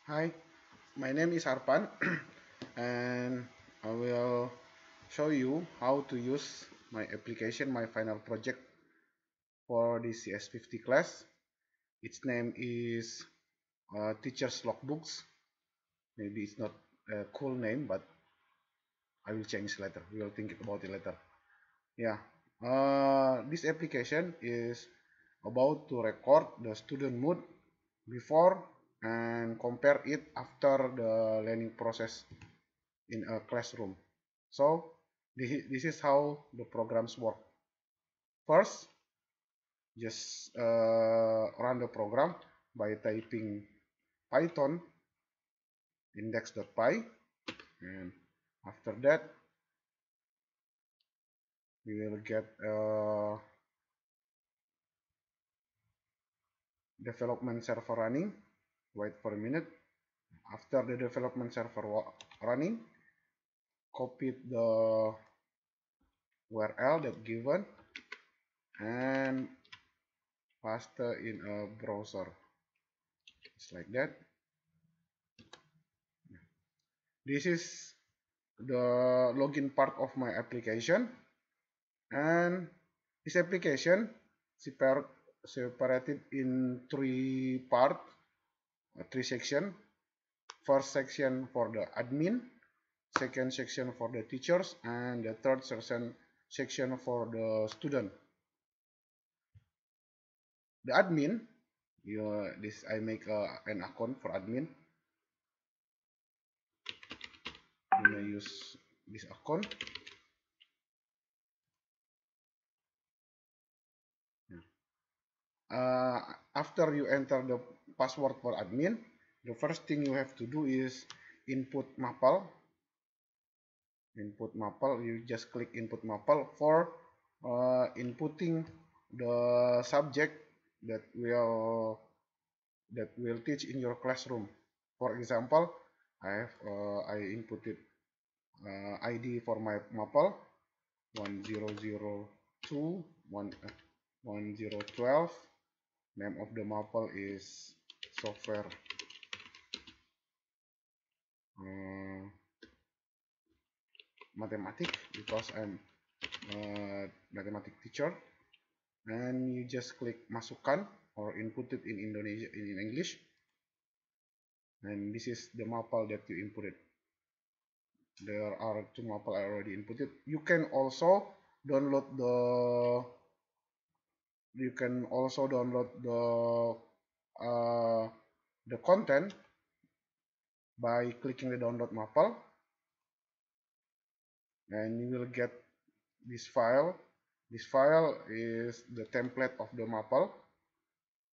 Hi, my name is Arpan and I will show you how to use my application, my final project for the CS50 class. Its name is Teacher's Logbooks. Maybe it's not a cool name, but I will change later. We will think about it later. Yeah, this application is about to record the student mood before and compare it after the learning process in a classroom. So this is how the programs work. First, just run the program by typing Python index.py, and after that we will get a development server running. Wait for a minute. After the development server running, copy the URL that given and paste in a browser, just like that. This is the login part of my application, and this application separated in three section. First section for the admin, second section for the teachers, and the third section for the student. The admin, I make an account for admin. You may use this account. After you enter the password for admin, the first thing you have to do is input Maple. You just click input Maple for inputting the subject that will teach in your classroom. For example, I inputted ID for my Maple 1002 1012. Name of the Maple is software mathematics, because I'm a mathematics teacher. And you just click masukkan or input it in Indonesia in English, and this is the Maple that you inputted. There are two Maple I already inputted. You can also download the content by clicking the download Maple, and you will get this file. This file is the template of the Maple,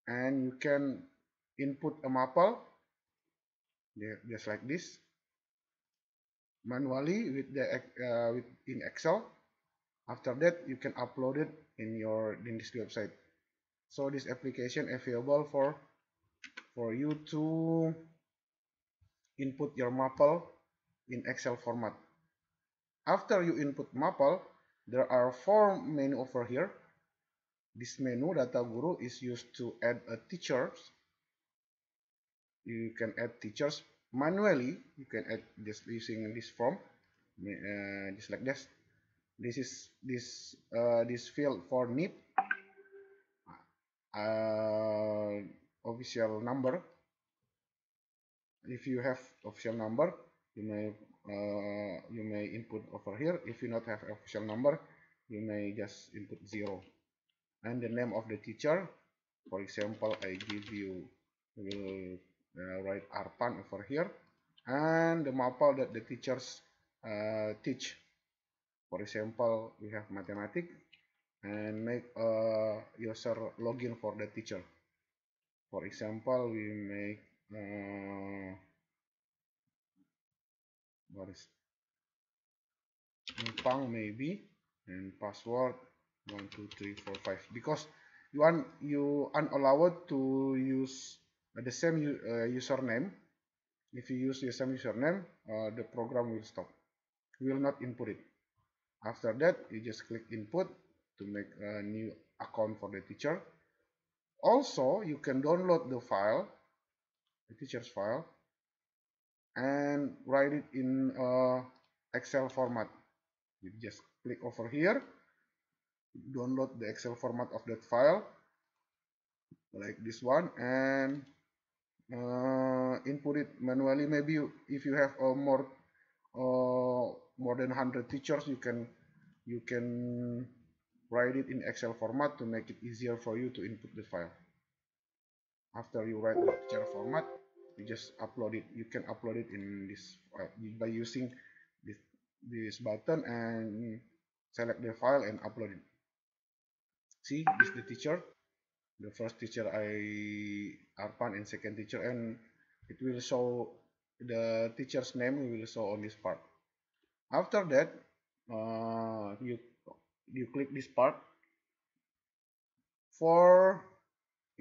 and you can input a Maple just like this manually in Excel. After that, you can upload it in this website. So this application available for you to input your Maple in Excel format. After you input Maple, there are four menu over here. This menu Data Guru is used to add a teachers. You can add teachers manually. You can add just using this form, just like this. This is this field for NIP, official number. If you have official number, you may input over here. If you not have official number, you may just input 0. And the name of the teacher, for example, I will write Arpan over here, and the Maple that the teachers teach. For example, we have mathematics, and make a user login for the teacher. For example, we make what is Numpang maybe, and password 12345, because you unallowed to use the same username. If you use the same username, the program will stop. We will not input it. After that, you just click input to make a new account for the teacher. Also, you can download the file, the teacher's file, and write it in Excel format. You just click over here, download the Excel format of that file like this one, and input it manually. Maybe if you have more than 100 teachers, you can write it in Excel format to make it easier for you to input the file. After you write the teacher format, you just upload it. You can upload it in this by using this button and select the file and upload it. See, this is the teacher. The first teacher Arpan, and second teacher, and it will show the teacher's name will show on this part. After that, you click this part for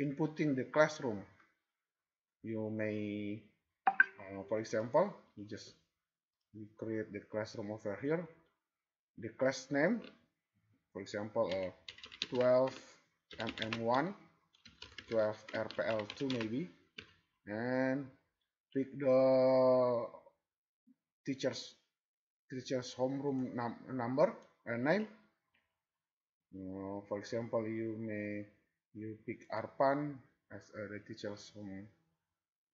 inputting the classroom. You may, for example, you create the classroom over here. The class name, for example, 12 MM1, 12 RPL2 maybe, and pick the teacher's homeroom number and name. For example, you pick Arpan as the teacher's home,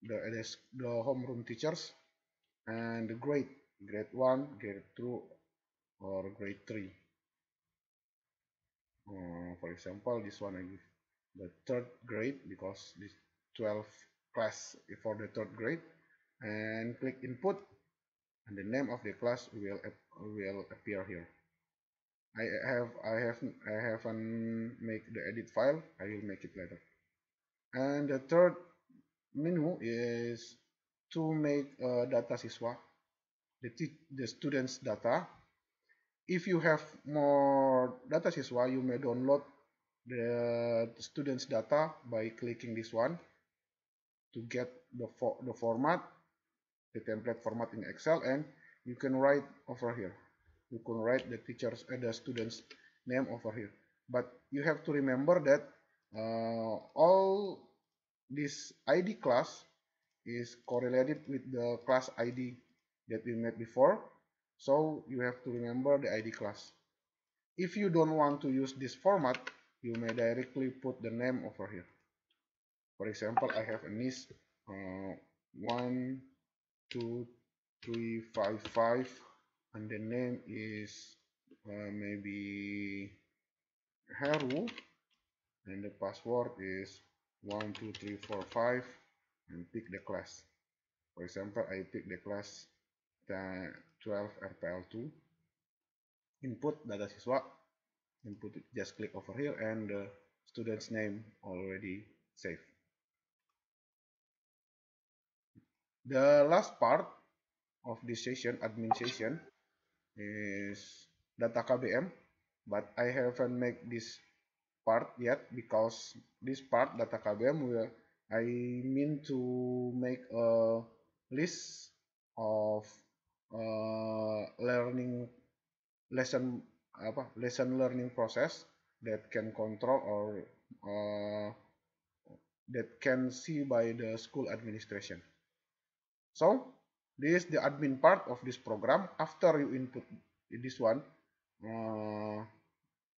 the homeroom teachers, and the grade 1, grade 2, or grade 3. For example, this one I give the third grade because this 12 class for the third grade, and click input, and the name of the class will appear here. I haven't make the edit file. I will make it later. And the third menu is to make data siswa, the students data. If you have more data siswa, you may download the students data by clicking this one to get the format, the template format in Excel, and you can write over here. You can write the students name over here. But you have to remember that all this ID class is correlated with the class ID that we made before. So you have to remember the ID class. If you don't want to use this format, you may directly put the name over here. For example, I have a NIS 1, 2, 3, 5, 5, and the name is maybe Heru, and the password is 1, 2, 3, 4, 5, and pick the class. For example, I pick the class 12 RPL2. Input data siswa, input it, just click over here, and the student's name already saved. The last part of this session, admin session, is data KBM, but I haven't made this part yet because this part data KBM I mean to make a list of lesson learning process that can control or that can see by the school administration. So this is the admin part of this program. After you input this one,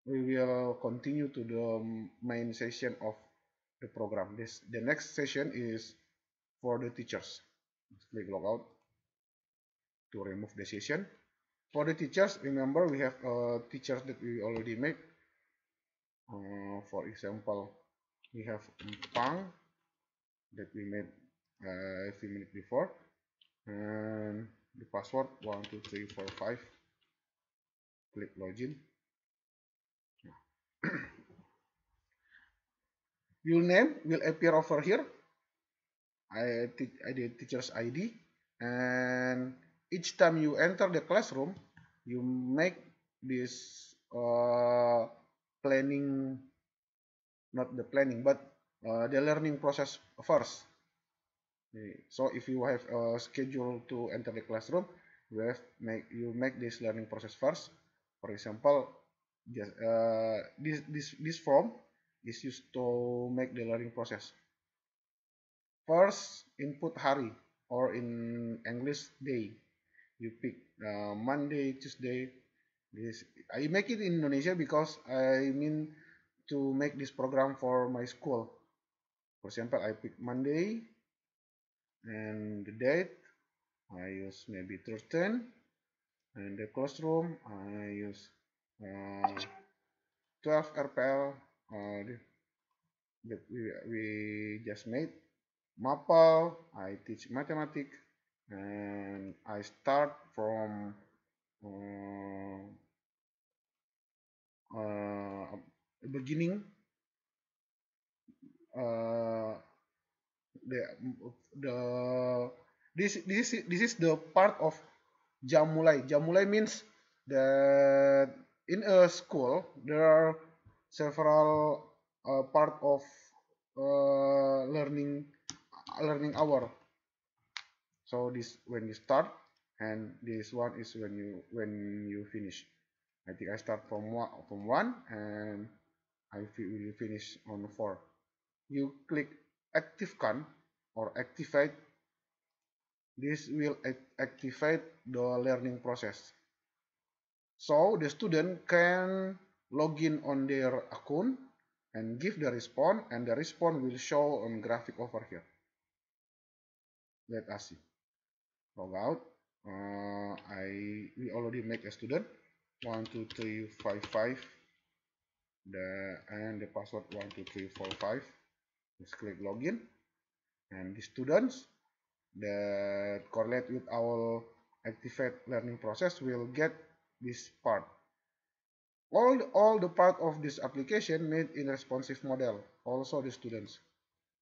we will continue to the main session of the program. The next session is for the teachers. Click logout to remove the session. For the teachers, remember we have teachers that we already made. For example, we have Pang that we made a few minutes before, and the password 1, 2, 3, 4, 5. Click login. Your name will appear over here. I did teacher's ID, and each time you enter the classroom, you make this planning, not the planning, but the learning process first. So if you have a schedule to enter the classroom, you make this learning process first. For example, just this form is used to make the learning process. First, input hari or in English day. You pick Monday, Tuesday. This I make it in Indonesia because I mean to make this program for my school. For example, I pick Monday and the date. I use maybe 13, and the classroom I use 12 RPL that we just made. MAPAL, I teach mathematics, and I start from uh, beginning. Uh, the the this is the part of jam mulai. Jam mulai means that in a school there are several part of learning hour. So this when you start, and this one is when you finish. I think I start from one, and I will finish on 4. You click activekan or activate. This will activate the learning process. So the student can log in on their account and give the response, and the response will show on graphic over here. Let us see. Log out. We already make a student 12355. And the password 12345. Let's click login, and the students that correlate with our activate learning process will get this part. All the part of this application made in responsive model, also the students.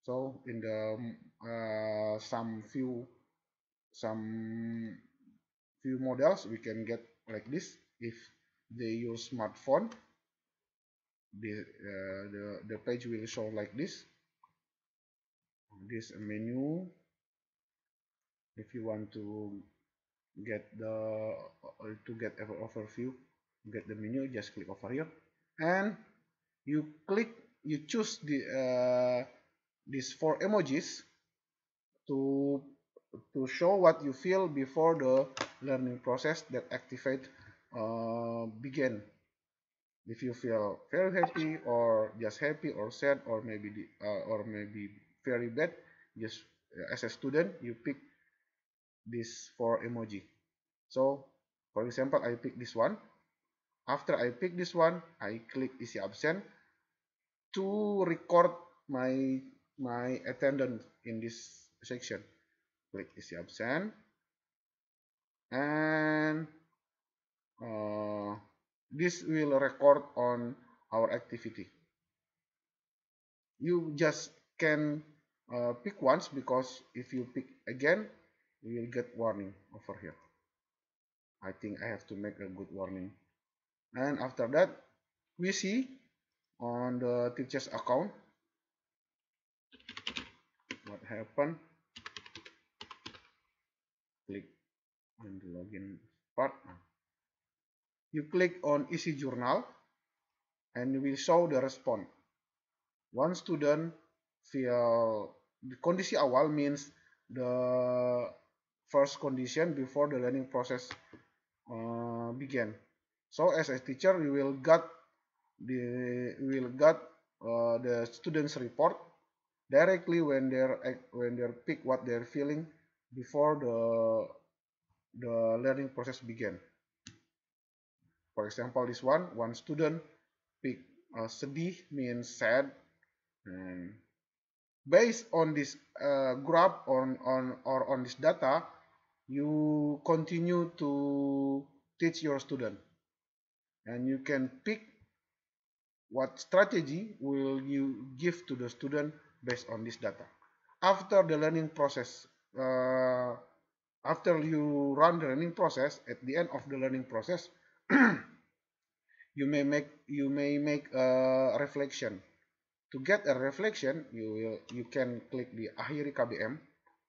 So in the some few models we can get like this. If they use smartphone, the page will show like this. This menu. If you want to get an overview, get the menu, just click over here, and you choose these 4 emojis to show what you feel before the learning process that activate begin. If you feel very happy, or just happy, or sad, or maybe very bad, just as a student you pick these 4 emoji. So for example, I pick this one. After I pick this one, I click isi absen to record my attendance in this section. Click isi absen, and this will record on our activity. You just can pick once, because if you pick again, you will get warning over here. I think I have to make a good warning. And after that, we see on the teacher's account what happened. Click on the login part. You click on isi journal, and you will show the response. One student feel the kondisi awal means the first condition before the learning process began. So as a teacher, you will get the students' report directly when they're pick what they're feeling before the learning process began. For example, this one student pick sedih means sad, and based on this graph or on this data, you continue to teach your student, and you can pick what strategy will you give to the student based on this data. After the learning process, after you run the learning process, at the end of the learning process, you may make a reflection. To get a reflection, you can click the akhiri KBM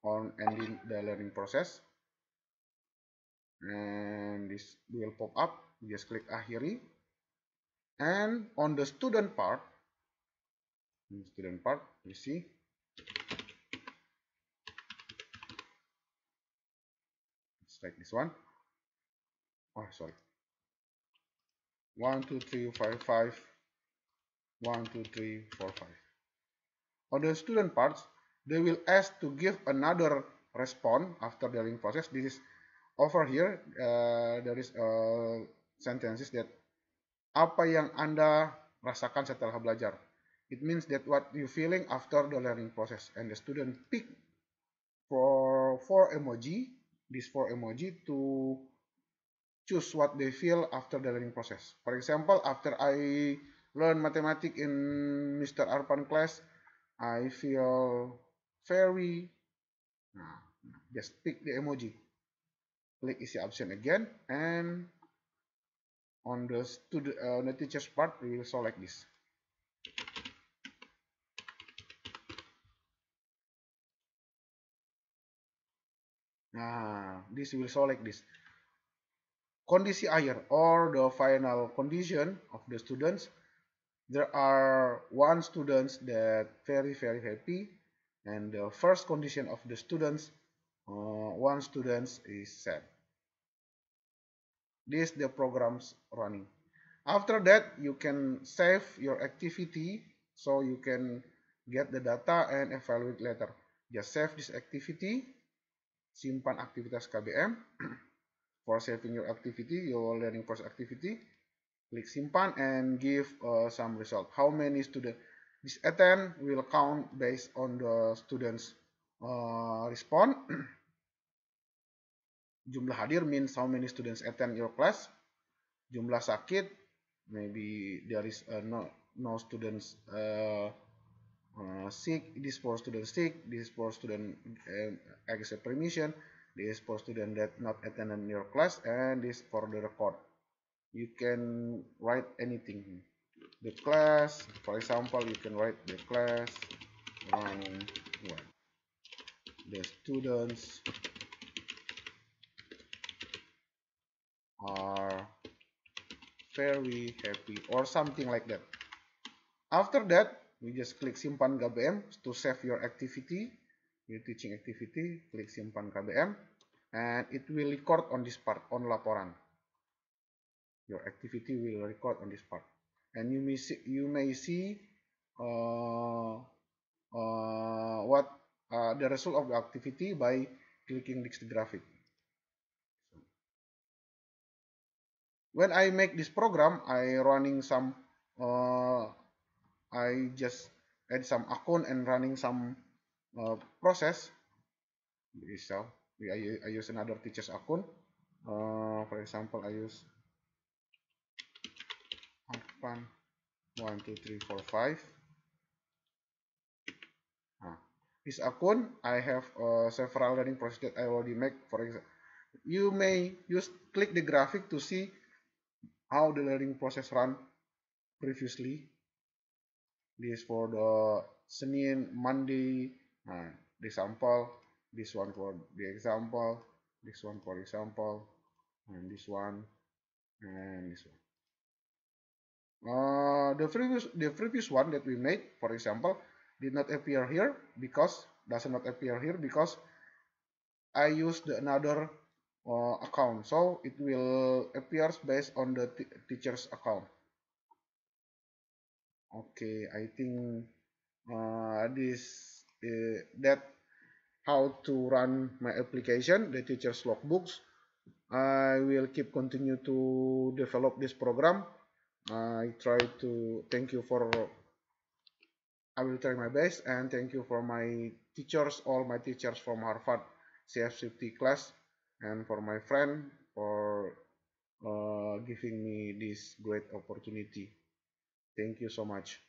on ending the learning process, and this will pop up. Just click akhiri, and on the student part, you see like this one. Oh, sorry. 1, 2, 3, 5, 5. 1, 2, 3, 4, 5. On the student parts, they will ask to give another response after the learning process. This is over here. There is sentences that apa yang Anda rasakan setelah belajar. It means that what you feeling after the learning process. And the student pick for 4 emoji, these 4 emoji to choose what they feel after the learning process. For example, after I learn mathematics in Mr. Arpan class, I feel very, just pick the emoji. Click easy option again, and on the teacher's part, we will select this. This will select this. Kondisi akhir or the final condition of the students. There are one students that very happy, and the first condition of the students, one student is sad. This the programs running. After that, you can save your activity so you can get the data and evaluate later. Just save this activity, simpan aktivitas KBM. For saving your activity, your learning process activity, click simpan and give some result. How many students this attend will count based on the students respond. Jumlah hadir means how many students attend your class. Jumlah sakit, maybe there is no students sick. This for student sick. This for student accept permission. This for student that not attend in your class, and this for the record. You can write anything. The class, for example, you can write the class running well. The students are very happy or something like that. After that, we just click simpan KBM to save your activity, your teaching activity. Click simpan KBM, and it will record on this part on laporan. Your activity will record on this part, and you may see what the result of the activity by clicking this graphic. When I make this program, I running some I just add some account and running some process. So I use another teacher's account. For example, I use Arpan 1, 2, 3, 4, 5. This account, I have several learning process that I already make. For example, you may click the graphic to see how the learning process run previously. This for the Senin, Monday, the sample, this one for the example, this one for example, and this one, and this one. The previous one that we made, for example, did not appear here because does not appear here because I used another account, so it will appears based on the teacher's account. Okay, I think that how to run my application, the teacher's logbooks. I will keep continue to develop this program. I will try my best, and thank you for my teachers, all my teachers from Harvard CF50 class, and for my friend for giving me this great opportunity. Thank you so much.